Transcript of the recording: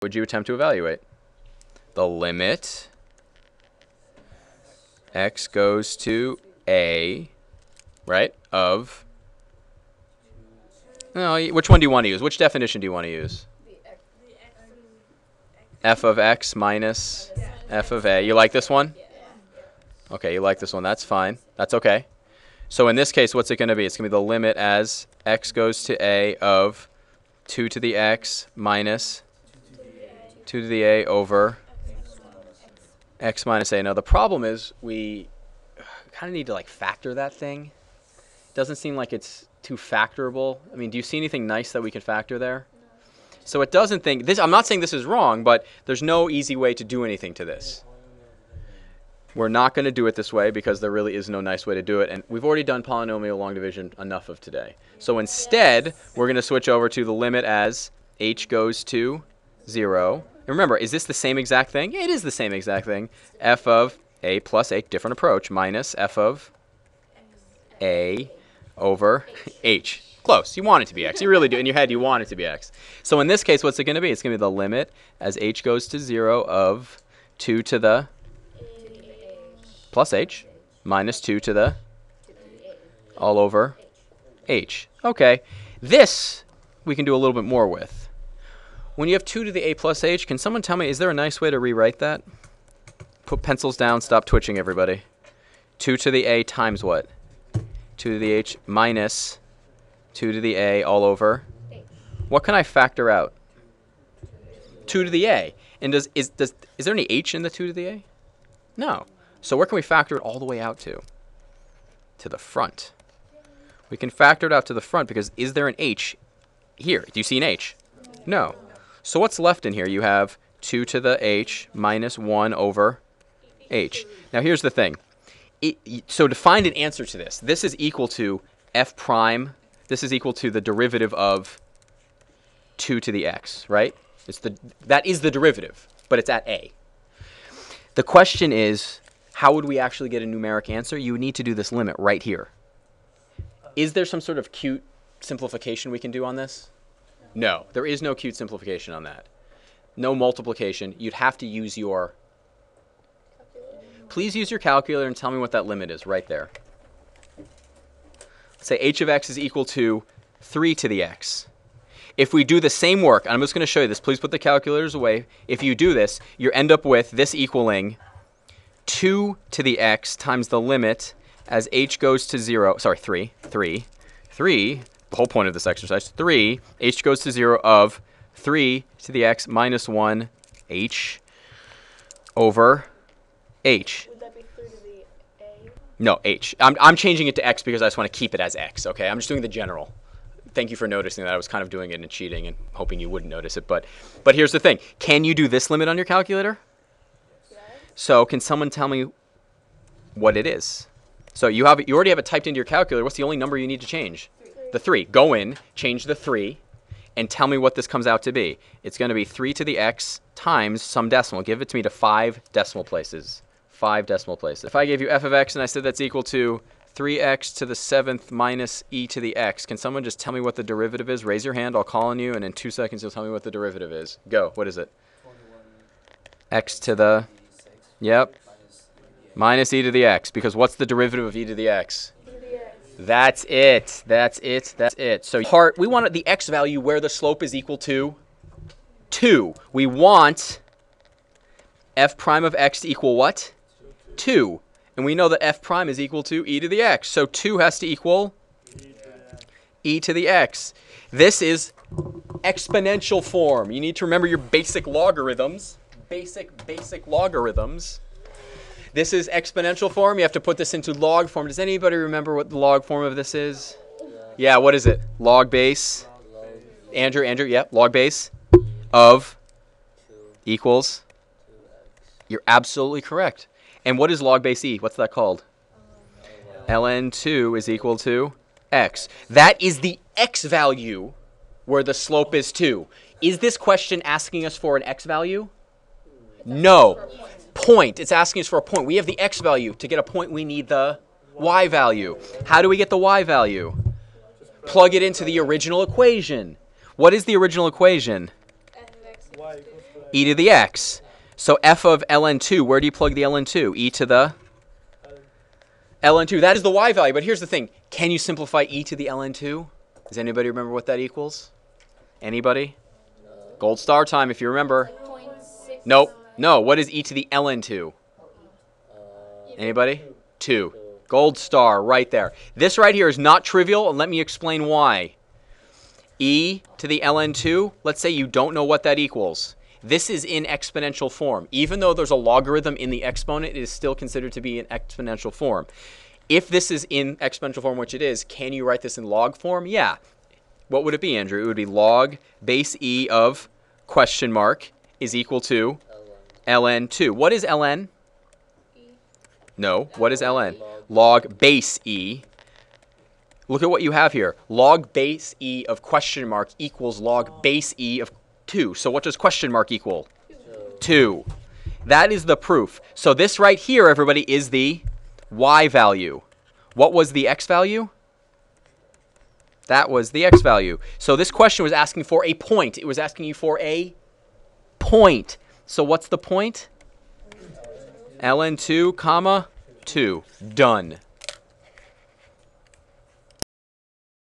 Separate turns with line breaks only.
would you attempt to evaluate? The limit x goes to a, right, of... No, which one do you want to use? Which definition do you want to use? F of x minus f of a. You like this one? Okay, you like this one. That's fine. That's okay. So in this case, what's it going to be? It's going to be the limit as x goes to a of 2 to the x minus 2 to the a over x minus a. Now, the problem is we kind of need to, like, factor that thing. It doesn't seem like it's too factorable. I mean, do you see anything nice that we can factor there? So it doesn't think this. I'm not saying this is wrong, but there's no easy way to do anything to this. We're not going to do it this way because there really is no nice way to do it, and we've already done polynomial long division enough of today. So instead, we're going to switch over to the limit as h goes to 0. And remember, is this the same exact thing? It is the same exact thing. F of a plus a, different approach, minus f of a over h. Close. You want it to be x. You really do. In your head, you want it to be x. So in this case, what's it going to be? It's going to be the limit as h goes to 0 of 2 to the plus h minus 2 to the all over h. Okay. This we can do a little bit more with. When you have 2 to the a plus h, can someone tell me, is there a nice way to rewrite that? Put pencils down. Stop twitching, everybody. 2 to the a times what? 2 to the h minus 2 to the a all over. What can I factor out? 2 to the a. And is there any h in the 2 to the a? No. So where can we factor it all the way out to? To the front. We can factor it out to the front because is there an h here? Do you see an h? No. So what's left in here? You have 2 to the h minus 1 over h. Now here's the thing. So to find an answer to this, this is equal to f prime. This is equal to the derivative of 2 to the x, right? That is the derivative, but it's at a. The question is, how would we actually get a numeric answer? You would need to do this limit right here. Is there some sort of cute simplification we can do on this? No, there is no cute simplification on that. No multiplication. You'd have to use your... Please use your calculator and tell me what that limit is right there. Say h of x is equal to 3 to the x. If we do the same work, and I'm just going to show you this. Please put the calculators away. If you do this, you end up with this equaling 2 to the x times the limit as h goes to 0. Sorry, 3. The whole point of this exercise. 3, h goes to 0 of 3 to the x minus 1 h over h.
Would that be 3 to the a?
No, h. I'm changing it to x because I just want to keep it as x, okay? I'm just doing the general. Thank you for noticing that. I was kind of doing it and cheating and hoping you wouldn't notice it. But here's the thing. Can you do this limit on your calculator?
Yes.
So can someone tell me what it is? So you already have it typed into your calculator. What's the only number you need to change?
3.
The 3. Go in, change the 3, and tell me what this comes out to be. It's going to be 3 to the x times some decimal. Give it to me to 5 decimal places. 5 decimal places. If I gave you f of x and I said that's equal to 3x to the 7th minus e to the x, can someone just tell me what the derivative is? Raise your hand. I'll call on you, and in 2 seconds you'll tell me what the derivative is. Go. What is it?
21
X to the... Yep. Minus e to the x. Because what's the derivative of e to the x?
E to the x.
That's it. That's it. That's it. So we want the x value where the slope is equal to 2. We want f prime of x to equal what? 2. And we know that f prime is equal to e to the x. So 2 has to equal e to the x. This is exponential form. You need to remember your basic logarithms. Basic logarithms. This is exponential form. You have to put this into log form. Does anybody remember what the log form of this is? Yeah, what is it? Log base. Andrew, yeah, log base of equals. You're absolutely correct. And what is log base e? What's that called? ln2 is equal to x. That is the x value where the slope is 2. Is this question asking us for an x value? No. Point. It's asking us for a point. We have the x value. To get a point, we need the y value. How do we get the y value? Plug it into the original equation. What is the original equation?
F of x
y
equals
equals
e to the x. So f of ln2, where do you plug the ln2? E to the ln2. That is the y value. But here's the thing. Can you simplify e to the ln2? Does anybody remember what that equals? Anybody? Gold star time if you remember. Nope. No. What is e to the ln2? Anybody? 2. Gold star right there. This right here is not trivial, and let me explain why. E to the ln2, let's say you don't know what that equals. This is in exponential form. Even though there's a logarithm in the exponent, it is still considered to be in exponential form. If this is in exponential form, which it is, can you write this in log form? Yeah. What would it be, Andrew? It would be log base e of question mark is equal to ln2. What is ln? No. What is ln? Log base e. Look at what you have here. Log base e of question mark equals log base e of 2. So what does question mark equal? 2. That is the proof. So this right here, everybody, is the y value. What was the x value? That was the x value. So this question was asking for a point. It was asking you for a point. So what's the point? ln2, comma 2. Done.